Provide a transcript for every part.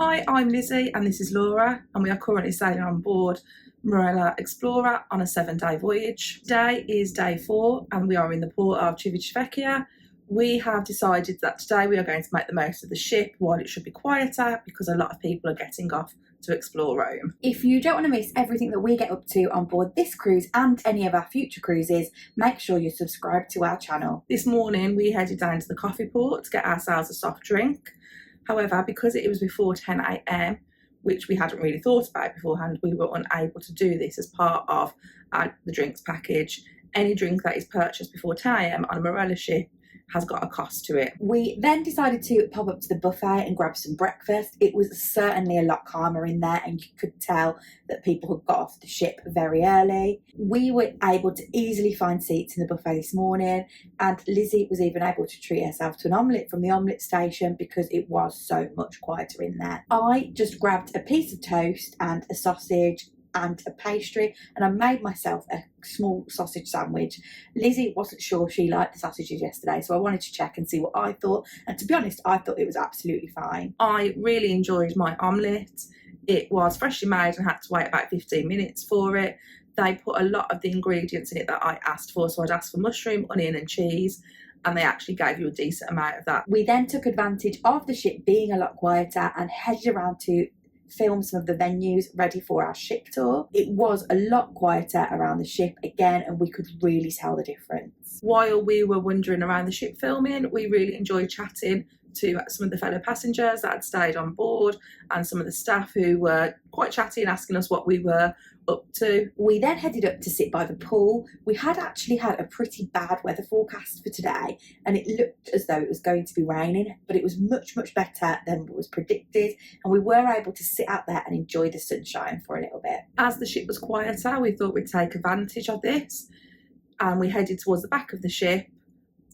Hi, I'm Lizzie and this is Laura, and we are currently sailing on board Marella Explorer on a 7-day voyage. Today is day 4 and we are in the port of Civitavecchia. We have decided that today we are going to make the most of the ship while it should be quieter because a lot of people are getting off to explore Rome. If you don't want to miss everything that we get up to on board this cruise and any of our future cruises, make sure you subscribe to our channel. This morning we headed down to the coffee port to get ourselves a soft drink. However, because it was before 10 AM, which we hadn't really thought about beforehand, we were unable to do this as part of the drinks package. Any drink that is purchased before 10 AM on a Marella ship has got a cost to it. We then decided to pop up to the buffet and grab some breakfast. It was certainly a lot calmer in there and you could tell that people had got off the ship very early. We were able to easily find seats in the buffet this morning, and Lizzie was even able to treat herself to an omelette from the omelette station because it was so much quieter in there. I just grabbed a piece of toast and a sausage and a pastry, and I made myself a small sausage sandwich. Lizzie wasn't sure she liked the sausages yesterday, so I wanted to check and see what I thought, and to be honest, I thought it was absolutely fine. I really enjoyed my omelette. It was freshly made and had to wait about 15 minutes for it. They put a lot of the ingredients in it that I asked for, so I'd asked for mushroom, onion and cheese, and they actually gave you a decent amount of that. We then took advantage of the ship being a lot quieter and headed around to film some of the venues ready for our ship tour. It was a lot quieter around the ship again, and we could really tell the difference. While we were wandering around the ship filming, we really enjoyed chatting to some of the fellow passengers that had stayed on board and some of the staff who were quite chatty and asking us what we were up to. We then headed up to sit by the pool. We had actually had a pretty bad weather forecast for today and it looked as though it was going to be raining, but it was much better than what was predicted, and we were able to sit out there and enjoy the sunshine for a little bit. As the ship was quieter, we thought we'd take advantage of this and we headed towards the back of the ship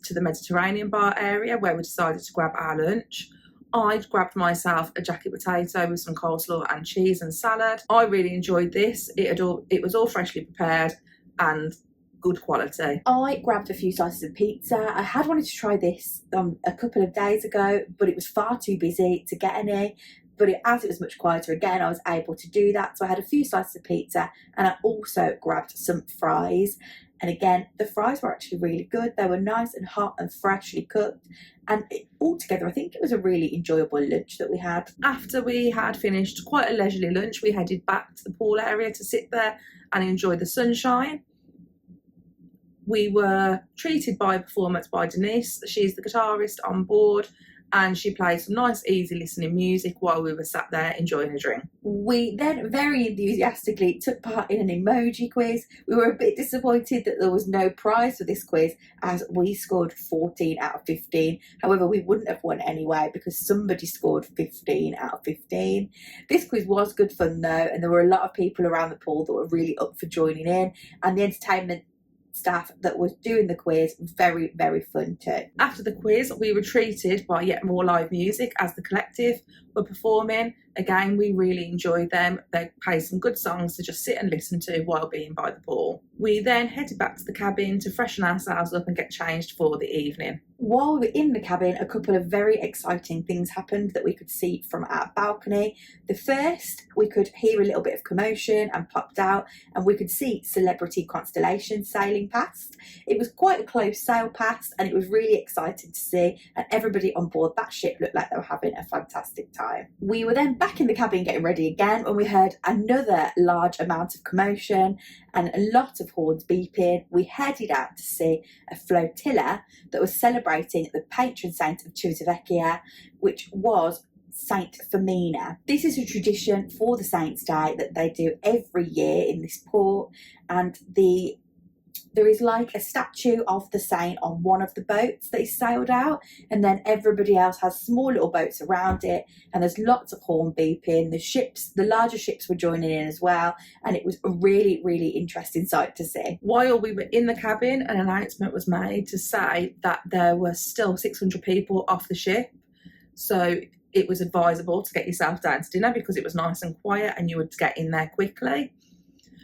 to the Mediterranean bar area where we decided to grab our lunch. I grabbed myself a jacket potato with some coleslaw and cheese and salad. I really enjoyed this. It was all freshly prepared and good quality. I grabbed a few slices of pizza. I had wanted to try this a couple of days ago, but it was far too busy to get any. But as it was much quieter again, I was able to do that. So I had a few slices of pizza and I also grabbed some fries. And again, the fries were actually really good. They were nice and hot and freshly cooked. And altogether, I think it was a really enjoyable lunch that we had. After we had finished quite a leisurely lunch, we headed back to the pool area to sit there and enjoy the sunshine. We were treated by a performance by Denise. She's the guitarist on board, and she played some nice easy listening music while we were sat there enjoying a drink. We then very enthusiastically took part in an emoji quiz. We were a bit disappointed that there was no prize for this quiz as we scored 14 out of 15. However, we wouldn't have won anyway because somebody scored 15 out of 15. This quiz was good fun though, and there were a lot of people around the pool that were really up for joining in, and the entertainment staff that was doing the quiz very fun too. After the quiz, we were treated by yet more live music as the collective were performing. Again, we really enjoyed them. They played some good songs to just sit and listen to while being by the pool. We then headed back to the cabin to freshen ourselves up and get changed for the evening. While we were in the cabin, a couple of very exciting things happened that we could see from our balcony. The first, we could hear a little bit of commotion and popped out and we could see Celebrity Constellation sailing past. It was quite a close sail past and it was really exciting to see, and everybody on board that ship looked like they were having a fantastic time. We were then back in the cabin getting ready again when we heard another large amount of commotion and a lot of horns beeping. We headed out to see a flotilla that was celebrating the patron saint of Civitavecchia, which was Saint Firmina. This is a tradition for the Saints' Day that they do every year in this port, and there is like a statue of the saint on one of the boats that is sailed out, and then everybody else has small little boats around it, and there's lots of horn beeping. The larger ships were joining in as well, and it was a really interesting sight to see. While we were in the cabin, an announcement was made to say that there were still 600 people off the ship, so it was advisable to get yourself down to dinner because it was nice and quiet and you would get in there quickly.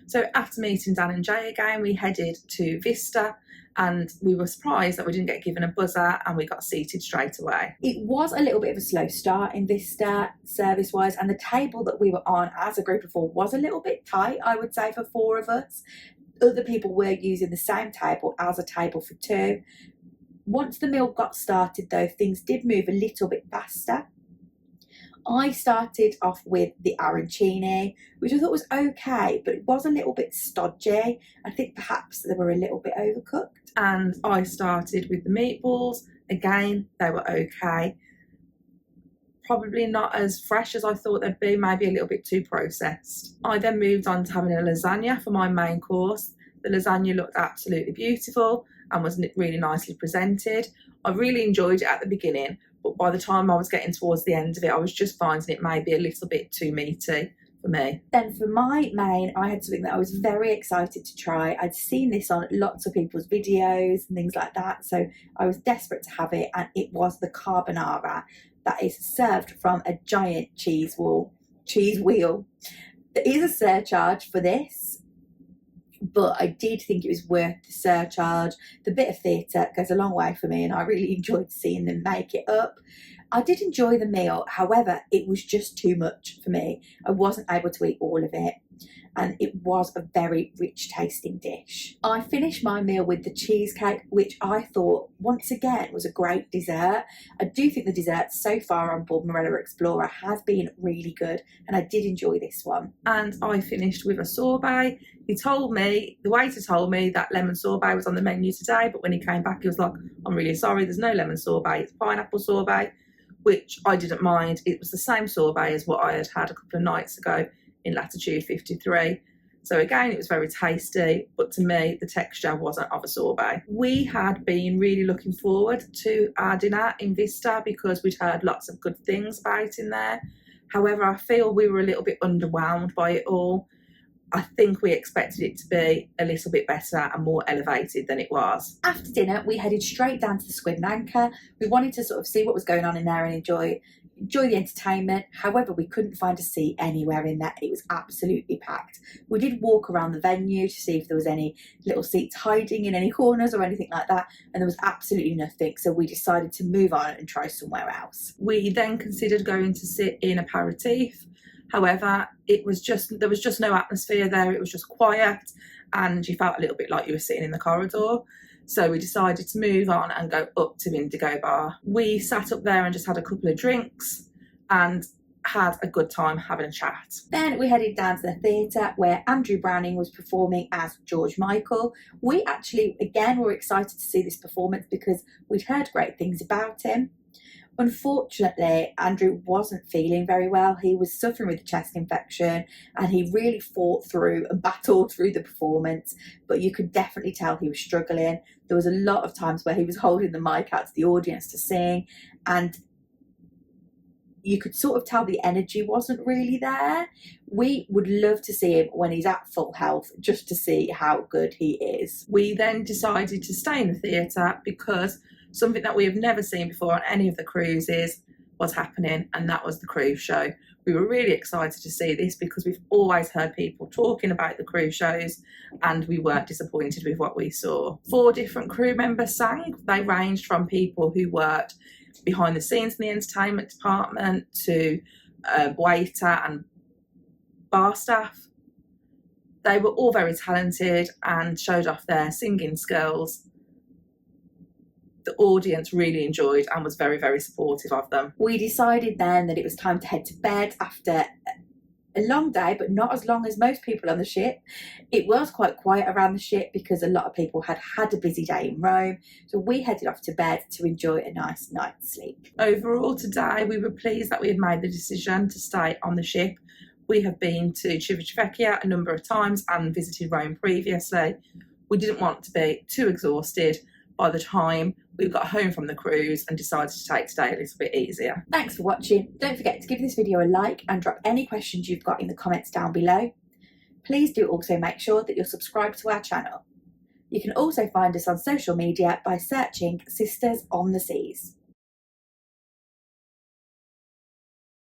So after meeting Dan and Jay again, we headed to Vista and we were surprised that we didn't get given a buzzer and we got seated straight away. It was a little bit of a slow start in Vista service-wise, and the table that we were on as a group of 4 was a little bit tight, I would say, for 4 of us. Other people were using the same table as a table for 2. Once the meal got started though, things did move a little bit faster. I started off with the arancini, which I thought was okay, but it was a little bit stodgy. I think perhaps they were a little bit overcooked. And I started with the meatballs. Again, they were okay. Probably not as fresh as I thought they'd be, maybe a little bit too processed. I then moved on to having a lasagna for my main course. The lasagna looked absolutely beautiful and was really nicely presented. I really enjoyed it at the beginning, but by the time I was getting towards the end of it, I was just finding it maybe a little bit too meaty for me. Then for my main, I had something that I was very excited to try. I'd seen this on lots of people's videos and things like that, so I was desperate to have it, and it was the carbonara that is served from a giant cheese wheel. There is a surcharge for this, but I did think it was worth the surcharge. The bit of theatre goes a long way for me, and I really enjoyed seeing them make it up. I did enjoy the meal, however, it was just too much for me. I wasn't able to eat all of it, and it was a very rich tasting dish. I finished my meal with the cheesecake, which I thought once again was a great dessert. I do think the dessert so far on board Marella Explorer has been really good, and I did enjoy this one. And I finished with a sorbet. The waiter told me that lemon sorbet was on the menu today, but when he came back he was like, I'm really sorry, there's no lemon sorbet, it's pineapple sorbet, which I didn't mind. It was the same sorbet as what I had had a couple of nights ago in latitude 53. So again, it was very tasty, but to me, the texture wasn't of a sorbet. We had been really looking forward to our dinner in Vista because we'd heard lots of good things about it in there. However, I feel we were a little bit underwhelmed by it all. I think we expected it to be a little bit better and more elevated than it was. After dinner, we headed straight down to the Squid and Anchor. We wanted to sort of see what was going on in there and enjoy the entertainment. However, we couldn't find a seat anywhere in there. It was absolutely packed. We did walk around the venue to see if there was any little seats hiding in any corners or anything like that, and there was absolutely nothing, so we decided to move on and try somewhere else. We then considered going to sit in aperitif. However, there was just no atmosphere there. It was just quiet, and you felt a little bit like you were sitting in the corridor. So we decided to move on and go up to Indigo Bar. We sat up there and just had a couple of drinks and had a good time having a chat. Then we headed down to the theatre where Andrew Browning was performing as George Michael. We actually, again, were excited to see this performance because we'd heard great things about him. Unfortunately, Andrew wasn't feeling very well. He was suffering with a chest infection, and he really fought through and battled through the performance, but you could definitely tell he was struggling. There was a lot of times where he was holding the mic out to the audience to sing, and you could sort of tell the energy wasn't really there. We would love to see him when he's at full health, just to see how good he is. We then decided to stay in the theatre because something that we have never seen before on any of the cruises was happening, and that was the cruise show. We were really excited to see this because we've always heard people talking about the cruise shows, and we weren't disappointed with what we saw. 4 different crew members sang. They ranged from people who worked behind the scenes in the entertainment department to waiter and bar staff. They were all very talented and showed off their singing skills. The audience really enjoyed and was very, very supportive of them. We decided then that it was time to head to bed after a long day, but not as long as most people on the ship. It was quite quiet around the ship because a lot of people had had a busy day in Rome, so we headed off to bed to enjoy a nice night's sleep. Overall today, we were pleased that we had made the decision to stay on the ship. We have been to Civitavecchia a number of times and visited Rome previously. We didn't want to be too exhausted by the time we got home from the cruise and decided to take today a little bit easier. Thanks for watching. Don't forget to give this video a like and drop any questions you've got in the comments down below. Please do also make sure that you're subscribed to our channel. You can also find us on social media by searching Sisters on the Seas.